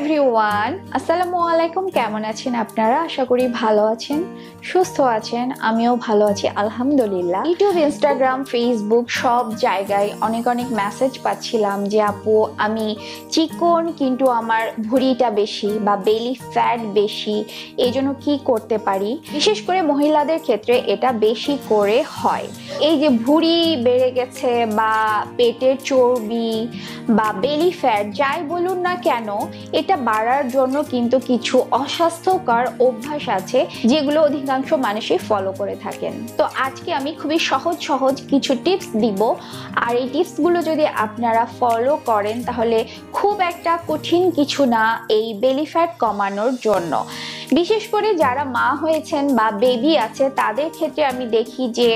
Everyone, আসসালামু আলাইকুম। কেমন আছেন আপনারা? আশা করি ভালো আছেন, সুস্থ আছেন। আমিও ভালো আছি আলহামদুলিল্লাহ। ইউটিউব, ইনস্টাগ্রাম, ফেসবুক সব জায়গায় অনেক অনেক মেসেজ পাচ্ছিলাম যে আপু আমি চিকন কিন্তু আমার ভুঁড়িটা বেশি বা বেলি ফ্যাট বেশি, এই জন্য কি করতে পারি? বিশেষ করে মহিলাদের ক্ষেত্রে এটা বেশি করে হয়। এই যে ভুঁড়ি বেড়ে গেছে বা পেটের চর্বি বা বেলি ফ্যাট যাই বলুন না কেন, এটা বাড়ার জন্য কিন্তু কিছু অস্বাস্থ্যকর অভ্যাস আছে যেগুলো অধিকাংশ মানুষই ফলো করে থাকেন। তো আজকে আমি খুবই সহজ কিছু টিপস দিব, আর এই টিপসগুলো যদি আপনারা ফলো করেন তাহলে খুব একটা কঠিন কিছু না এই বেলি ফ্যাট কমানোর জন্য। বিশেষ করে যারা মা হয়েছেন বা বেবি আছে তাদের ক্ষেত্রে আমি দেখি যে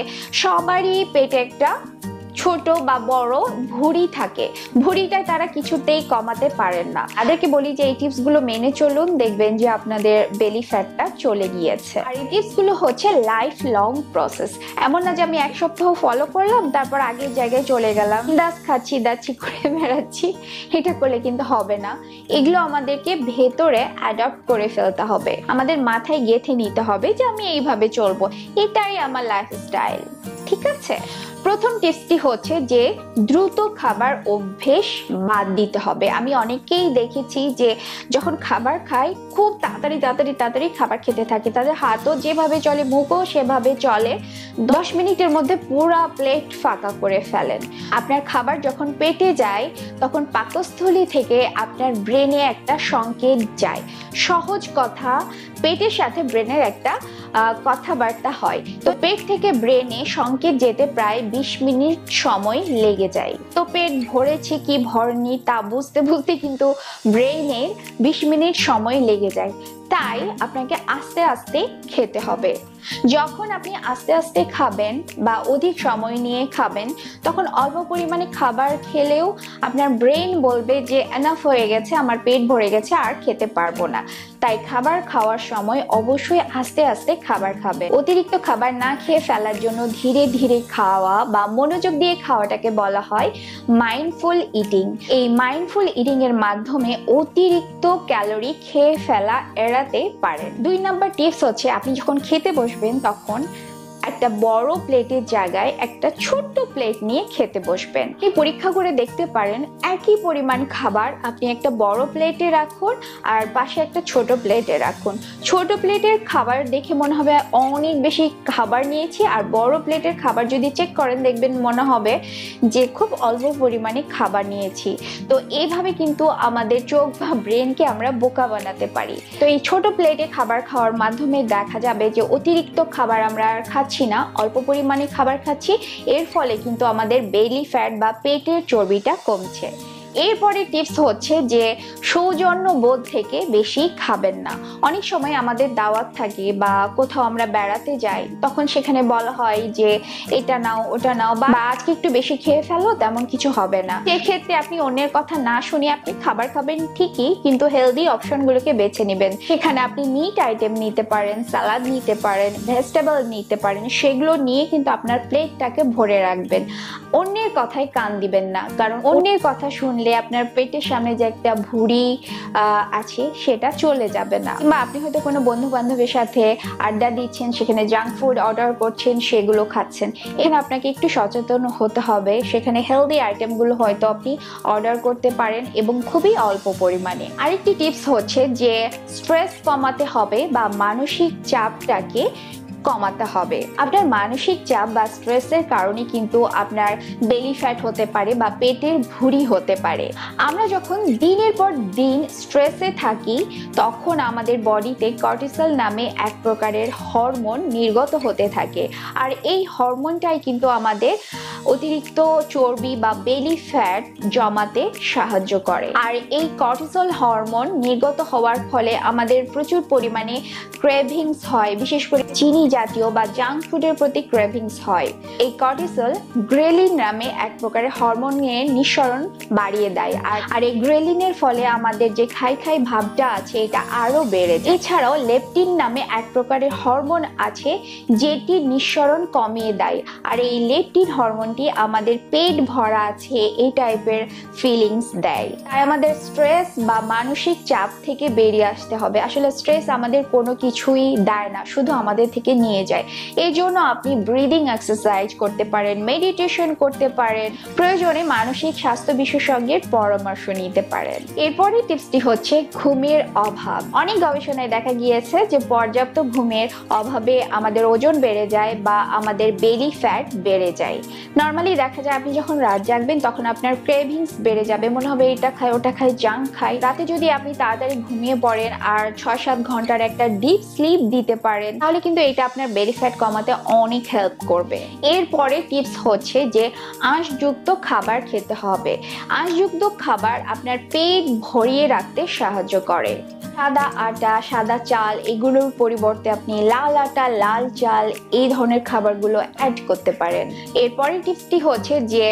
সবারই পেটে একটা ছোট বা বড় ভুঁড়ি থাকে, ভুঁড়িটা তারা কিছুতেই কমাতে পারেন না। তাদেরকে বলি যে এই টিপস গুলো মেনে চলুন, দেখবেন যে আপনাদের বেলি ফ্যাটটা চলে গিয়েছে। আর এই টিপস গুলো হচ্ছে লাইফ লং প্রসেস, এমন না যে আমি এক সপ্তাহ ফলো করলাম তারপর আগের জায়গায় চলে গেলাম, দাঁত খাচ্ছি দাচ্ছি করে বেড়াচ্ছি, এটা করলে কিন্তু হবে না। এগুলো আমাদেরকে ভেতরে অ্যাডপ্ট করে ফেলতে হবে, আমাদের মাথায় গেঁথে নিতে হবে যে আমি এইভাবে চলবো, এটাই আমার লাইফস্টাইল। ঠিক আছে, প্রথম টিপসটি হচ্ছে যে দ্রুত খাবার অভ্যেস বাদ দিতে হবে। আমি অনেকেই দেখেছি যে যখন খাবার খায় খুব তাড়াতাড়ি খাবার খেতে থাকে, তাদের হাতও যেভাবে চলে মুখও সেভাবে চলে, 10 মিনিটের মধ্যে পুরো প্লেট ফাঁকা করে ফেলেন। আপনার খাবার যখন পেটে যায় তখন পাকস্থলী থেকে আপনার ব্রেনে একটা সংকেত যায়। সহজ কথা, পেটের সাথে ব্রেনের একটা কথাবার্তা হয়। তো পেট থেকে ব্রেনে সংকেত যেতে প্রায় 20 মিনিট সময় লেগে যায়। তো পেট ভরেছে কি ভরেনি তা বুঝতে কিন্তু ব্রেনের 20 মিনিট সময় লেগে যায়। তাই আপনাকে আস্তে আস্তে খেতে হবে। যখন আপনি আস্তে আস্তে খাবেন বা অধিক সময় নিয়ে খাবেন তখন অল্প পরিমাণে খাবার খেলেও আপনার ব্রেন বলবে যে এনাফ হয়ে গেছে, আমার পেট ভরে গেছে, আর খেতে পারবো না। তাই খাবার খাওয়ার সময় অবশ্যই আস্তে আস্তে খাবার খাবেন। অতিরিক্ত খাবার না খেয়ে ফেলার জন্য ধীরে ধীরে খাওয়া বা মনোযোগ দিয়ে খাওয়াটাকে বলা হয় মাইন্ডফুল ইটিং। এই মাইন্ডফুল ইটিং এর মাধ্যমে অতিরিক্ত ক্যালোরি খেয়ে ফেলা এড়াতে পারেন। 2 নাম্বার টিপস হচ্ছে আপনি যখন খেতে বসবেন তখন একটা বড় প্লেটের জায়গায় একটা ছোট্ট প্লেট নিয়ে খেতে বসবেন। আপনি পরীক্ষা করে দেখতে পারেন একই পরিমাণ খাবার আপনি একটা বড় প্লেটে রাখুন আর পাশে একটা ছোট প্লেটে রাখুন। ছোট প্লেটের খাবার দেখে মনে হবে অনেক বেশি খাবার নিয়েছি, আর বড় প্লেটের খাবার যদি চেক করেন দেখবেন মনে হবে যে খুব অল্প পরিমাণে খাবার নিয়েছি। তো এইভাবে কিন্তু আমাদের চোখ বা ব্রেনকে আমরা বোকা বানাতে পারি। তো এই ছোট প্লেটে খাবার খাওয়ার মাধ্যমে দেখা যাবে যে অতিরিক্ত খাবার আমরা আর খাচ্ছি না, অল্প পরিমাণে খাবার খাচ্ছি, এর ফলে কিন্তু আমাদের বেলি ফ্যাট বা পেটের চর্বিটা কমছে। এরপরে টিপস হচ্ছে যে সৌজন্য বোধ থেকে বেশি খাবেন না। অনেক সময় আমাদের দাওয়াত থাকে বা কোথাও আমরা বেড়াতে যাই, তখন সেখানে বলা হয় যে এটা নাও ওটা নাও বা আজকে একটু বেশি খেয়ে ফেলো, তেমন কিছু হবে না। সেক্ষেত্রে আপনি অন্যের কথা না শুনে আপনি খাবার খাবেন ঠিকই, কিন্তু হেলদি অপশনগুলোকে বেছে নেবেন। সেখানে আপনি মিট আইটেম নিতে পারেন, সালাদ নিতে পারেন, ভেজিটেবল নিতে পারেন, সেগুলো নিয়ে কিন্তু আপনার প্লেটটাকে ভরে রাখবেন। অন্যের কথায় কান দিবেন না, কারণ অন্যের কথা শুনলে আপনার পেটের সামনে যে একটা ভুঁড়ি আছে সেটা চলে যাবে না। কিংবা আপনি হয়তো কোনো বন্ধু বান্ধবের সাথে আড্ডা দিচ্ছেন, সেখানে জাঙ্ক ফুড অর্ডার করছেন, সেগুলো খাচ্ছেন। এখানে আপনাকে একটু সচেতন হতে হবে। সেখানে হেলদি আইটেমগুলো হয়তো আপনি অর্ডার করতে পারেন এবং খুবই অল্প পরিমাণে। আরেকটি টিপস হচ্ছে যে স্ট্রেস কমাতে হবে বা মানসিক চাপটাকে কমাতে হবে। আপনার মানসিক চাপ বা স্ট্রেসের কারণে কিন্তু আপনার বেলি ফ্যাট হতে পারে বা পেটের ভুঁড়ি হতে পারে। আমরা যখন দিনের পর দিন স্ট্রেসে থাকি তখন আমাদের বডিতে কর্টিসল নামে এক প্রকারের হরমোন নির্গত হতে থাকে, আর এই হরমোনটাই কিন্তু আমাদের অতিরিক্ত চর্বি বা বেলি ফ্যাট জমাতে সাহায্য করে। আর এই কর্টিসল হরমোন নির্গত হওয়ার ফলে আমাদের প্রচুর পরিমাণে ক্রেভিংস হয়, বিশেষ করে চিনি জাতীয় বা জাঙ্ক ফুডের প্রতি ক্রেভিংস হয়। এই কর্টিসল গ্রেলিন নামে এক প্রকারের হরমোনের নিঃসরণ বাড়িয়ে দেয়, আর এই গ্রেলিনের ফলে আমাদের যে খাই খাই ভাবটা আছে এটা আরো বেড়ে যায়। এছাড়াও লেপটিন নামে এক প্রকারের হরমোন আছে যেটি নিঃসরণ কমিয়ে দেয়, আর এই লেপটিন হরমোনটি আমাদের পেট ভরা আছে এই টাইপের ফিলিংস দেয়। তাই আমাদের স্ট্রেস বা মানসিক চাপ থেকে বেরিয়ে আসতে হবে। আসলে স্ট্রেস আমাদের কোনো কিছুই দেয় না, শুধু আমাদের থেকে নিয়ে যায়। এই জন্য আপনি ব্রিদিং এক্সারসাইজ করতে পারেন, মেডিটেশন করতে পারেন, প্রয়োজনে মানসিক স্বাস্থ্য বিশেষজ্ঞের পরামর্শ নিতে পারেন। এরপরে টিপসটি হচ্ছে ঘুমের অভাব। অনেক গবেষণায় দেখা গিয়েছে যে পর্যাপ্ত ঘুমের অভাবে আমাদের ওজন বেড়ে যায় বা আমাদের বেলি ফ্যাট বেড়ে যায়। নর্মালি দেখা যায় আপনি যখন রাত জাগবেন তখন আপনার ক্রেভিংস বেড়ে যাবে, মনে হবে এটা খাই ওটা খাই, জাঙ্ক খাই। রাতে যদি আপনি তাড়াতাড়ি ঘুমিয়ে পড়েন আর 6-7 ঘন্টার একটা ডিপ স্লিপ দিতে পারেন তাহলে কিন্তু এটা আপনার বেলি ফ্যাট কমাতে অনেক হেল্প করবে। এরপরে টিপস হচ্ছে যে আঁশযুক্ত খাবার খেতে হবে। আঁশযুক্ত খাবার আপনার পেট ভরিয়ে রাখতে সাহায্য করে। সাদা আটা, সাদা চাল এগুলোর পরিবর্তে আপনি লাল আটা, লাল চাল এই ধরনের খাবারগুলো অ্যাড করতে পারেন। এরপরের টিপসটি হচ্ছে যে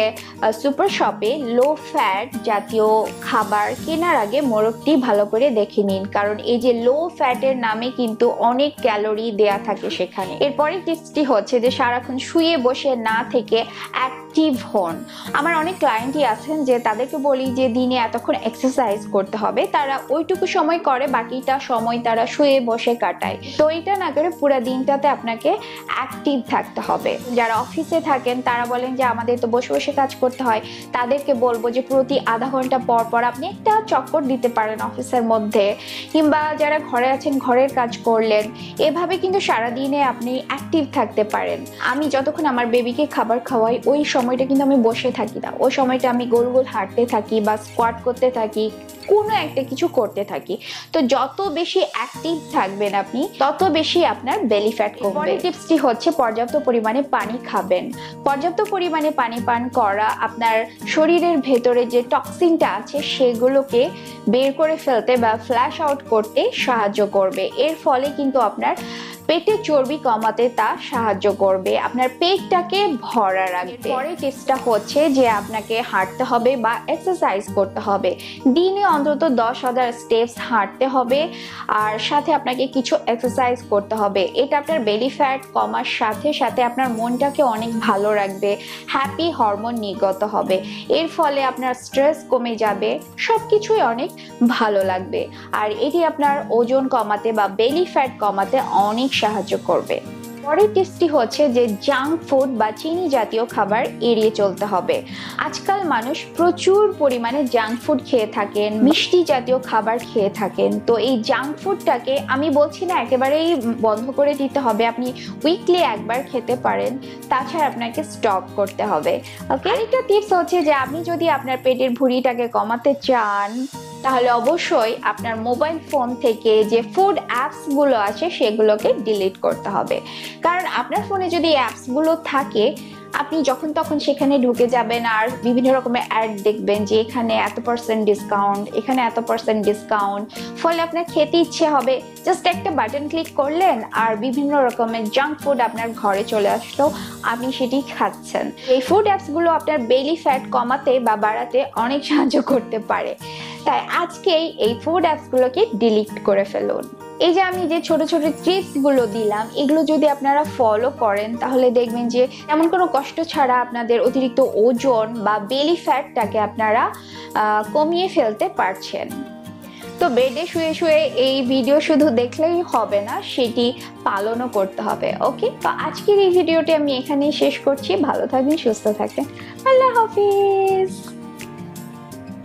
সুপার শপে লো ফ্যাট জাতীয় খাবার কেনার আগে মোড়কটি ভালো করে দেখে নিন, কারণ এই যে লো ফ্যাটের নামে কিন্তু অনেক ক্যালোরি দেয়া থাকে সেখানে। এরপরের টিপসটি হচ্ছে যে সারাক্ষণ শুয়ে বসে না থেকে অ্যাক্টিভ হন। আমার অনেক ক্লায়েন্টই আছেন যে তাদেরকে বলি যে দিনে এতক্ষণ এক্সারসাইজ করতে হবে, তারা ওইটুকু সময় করে, বাকিটা সময় তারা শুয়ে বসে কাটায়। তো এটা না করে পুরো দিনটাতে আপনাকে অ্যাক্টিভ থাকতে হবে। যারা অফিসে থাকেন তারা বলেন যে আমাদের তো বসে বসে কাজ করতে হয়, তাদেরকে বলবো যে প্রতি আধা ঘন্টা পর পর আপনি একটা চক্কর দিতে পারেন অফিসের মধ্যে, কিংবা যারা ঘরে আছেন ঘরের কাজ করলেন। এভাবে কিন্তু সারাদিনে আপনি অ্যাক্টিভ থাকতে পারেন। আমি যতক্ষণ আমার বেবিকে খাবার খাওয়াই ওই সময়টা কিন্তু আমি বসে থাকি না, ওই সময়টা আমি গোল গোল হাঁটতে থাকি বা স্কোয়াট করতে থাকি, কোনো একটা কিছু করতে থাকি। তো যত বেশি অ্যাক্টিভ থাকবেন আপনি তত বেশি আপনার বেলি ফ্যাট কমবে। পরের টিপসটি হচ্ছে পর্যাপ্ত পরিমাণে পানি খাবেন। পর্যাপ্ত পরিমাণে পানি পান করা আপনার শরীরের ভেতরে যে টক্সিনটা আছে সেগুলোকে বের করে ফেলতে বা ফ্ল্যাশ আউট করতে সাহায্য করবে। এর ফলে কিন্তু আপনার পেটে চর্বি কমাতে তা সাহায্য করবে, আপনার পেটটাকে ভরা রাখবে। পরের টিপসটা হচ্ছে যে আপনাকে হাঁটতে হবে বা এক্সারসাইজ করতে হবে। দিনে অন্তত 10,000 স্টেপস হাঁটতে হবে, আর সাথে আপনাকে কিছু এক্সারসাইজ করতে হবে। এটা আপনার বেলি ফ্যাট কমার সাথে সাথে আপনার মনটাকে অনেক ভালো রাখবে, হ্যাপি হরমোন নির্গত হবে। এর ফলে আপনার স্ট্রেস কমে যাবে, সবকিছুই অনেক ভালো লাগবে, আর এটি আপনার ওজন কমাতে বা বেলি ফ্যাট কমাতে অনেক সাহায্য করবে। পরের টিপসটি হচ্ছে যে জাঙ্ক ফুড বা চিনি জাতীয় খাবার এড়িয়ে চলতে হবে। আজকাল মানুষ প্রচুর পরিমাণে জাঙ্ক ফুড খেয়ে থাকেন, মিষ্টি জাতীয় খাবার খেয়ে থাকেন। তো এই জাঙ্ক ফুডটাকে আমি বলছি না একেবারেই বন্ধ করে দিতে হবে, আপনি উইকলি একবার খেতে পারেন, তাছাড়া আপনাকে স্টপ করতে হবে। ওকে, আরেকটা টিপস হচ্ছে যে আপনি যদি আপনার পেটের ভুঁড়িটাকে কমাতে চান তাহলে অবশ্যই আপনার মোবাইল ফোন থেকে যে ফুড অ্যাপসগুলো আছে সেগুলোকে ডিলিট করতে হবে। কারণ আপনার ফোনে যদি অ্যাপসগুলো থাকে আপনি যখন তখন সেখানে ঢুকে যাবেন আর বিভিন্ন রকমের অ্যাড দেখবেন যে এখানে এত% ডিসকাউন্ট, এখানে এত% ডিসকাউন্ট, ফলে আপনার খেতে ইচ্ছে হবে। জাস্ট একটা বাটন ক্লিক করলেন আর বিভিন্ন রকমের জাঙ্ক ফুড আপনার ঘরে চলে আসলো, আপনি সেটি খাচ্ছেন। এই ফুড অ্যাপসগুলো আপনার বেলি ফ্যাট কমাতে বা বাড়াতে অনেক সাহায্য করতে পারে। তাই আজকেই এই ফুড অ্যাপসগুলোকে ডিলিট করে ফেলুন। এই যে আমি যে ছোট ছোট টিপসগুলো দিলাম এগুলো যদি আপনারা ফলো করেন তাহলে দেখবেন যে এমন কোনো কষ্ট ছাড়া আপনাদের অতিরিক্ত ওজন বা বেলি ফ্যাটটাকে আপনারা কমিয়ে ফেলতে পারছেন। তো বেডে শুয়ে শুয়ে এই ভিডিও শুধু দেখলেই হবে না, সেটি পালনও করতে হবে। ওকে, তো আজকের এই ভিডিওটি আমি এখানেই শেষ করছি। ভালো থাকবেন, সুস্থ থাকবেন, আল্লাহ হাফিজ।